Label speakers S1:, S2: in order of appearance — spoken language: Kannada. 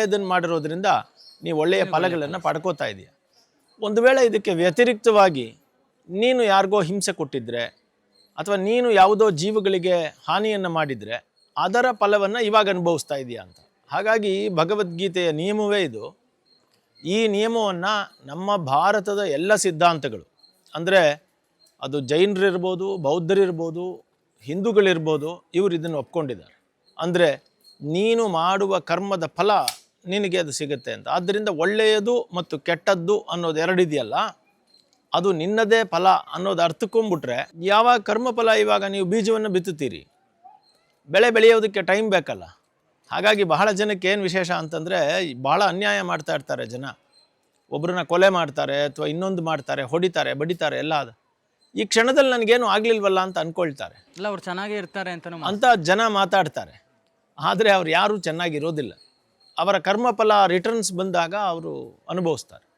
S1: ಒಳ್ಳೆಯದನ್ನು ಮಾಡಿರೋದ್ರಿಂದ ನೀವು ಒಳ್ಳೆಯ ಫಲಗಳನ್ನು ಪಡ್ಕೋತಾ ಇದೆಯಾ. ಒಂದು ವೇಳೆ ಇದಕ್ಕೆ ವ್ಯತಿರಿಕ್ತವಾಗಿ ನೀನು ಯಾರಿಗೋ ಹಿಂಸೆ ಕೊಟ್ಟಿದ್ರೆ ಅಥವಾ ನೀನು ಯಾವುದೋ ಜೀವಗಳಿಗೆ ಹಾನಿಯನ್ನು ಮಾಡಿದರೆ ಅದರ ಫಲವನ್ನು ಇವಾಗ ಅನುಭವಿಸ್ತಾ ಇದೆಯಾ ಅಂತ. ಹಾಗಾಗಿ ಭಗವದ್ಗೀತೆಯ ನಿಯಮವೇ ಇದು. ಈ ನಿಯಮವನ್ನು ನಮ್ಮ ಭಾರತದ ಎಲ್ಲ ಸಿದ್ಧಾಂತಗಳು, ಅಂದರೆ ಅದು ಜೈನರಿರ್ಬೋದು, ಬೌದ್ಧರಿರ್ಬೋದು, ಹಿಂದೂಗಳಿರ್ಬೋದು, ಇವರು ಇದನ್ನು ಒಪ್ಕೊಂಡಿದ್ದಾರೆ. ಅಂದರೆ ನೀನು ಮಾಡುವ ಕರ್ಮದ ಫಲ ನಿನಗೆ ಅದು ಸಿಗುತ್ತೆ ಅಂತ. ಆದ್ದರಿಂದ ಒಳ್ಳೆಯದು ಮತ್ತು ಕೆಟ್ಟದ್ದು ಅನ್ನೋದು ಎರಡಿದೆಯಲ್ಲ, ಅದು ನಿನ್ನದೇ ಫಲ ಅನ್ನೋದು ಅರ್ಥಕೊಂಡ್ಬಿಟ್ರೆ, ಯಾವಾಗ ಕರ್ಮಫಲ, ಇವಾಗ ನೀವು ಬೀಜವನ್ನು ಬಿತ್ತುತ್ತೀರಿ, ಬೆಳೆ ಬೆಳೆಯೋದಕ್ಕೆ ಟೈಮ್ ಬೇಕಲ್ಲ. ಹಾಗಾಗಿ ಬಹಳ ಜನಕ್ಕೆ ಏನು ವಿಶೇಷ ಅಂತಂದರೆ, ಭಾಳ ಅನ್ಯಾಯ ಮಾಡ್ತಾ ಇರ್ತಾರೆ ಜನ. ಒಬ್ಬರನ್ನ ಕೊಲೆ ಮಾಡ್ತಾರೆ ಅಥವಾ ಇನ್ನೊಂದು ಮಾಡ್ತಾರೆ, ಹೊಡಿತಾರೆ, ಬಡಿತಾರೆ ಎಲ್ಲ. ಅದು ಈ ಕ್ಷಣದಲ್ಲಿ ನನಗೇನು ಆಗಲಿಲ್ವಲ್ಲ ಅಂತ ಅಂದ್ಕೊಳ್ತಾರೆ.
S2: ಇಲ್ಲ, ಅವ್ರು ಚೆನ್ನಾಗೇ ಇರ್ತಾರೆ
S1: ಅಂತ ಜನ ಮಾತಾಡ್ತಾರೆ. ಆದರೆ ಅವ್ರು ಯಾರೂ ಚೆನ್ನಾಗಿರೋದಿಲ್ಲ. ಅವರ ಕರ್ಮಫಲ ರಿಟರ್ನ್ಸ್ ಬಂದಾಗ ಅವರು ಅನುಭವಿಸ್ತಾರೆ.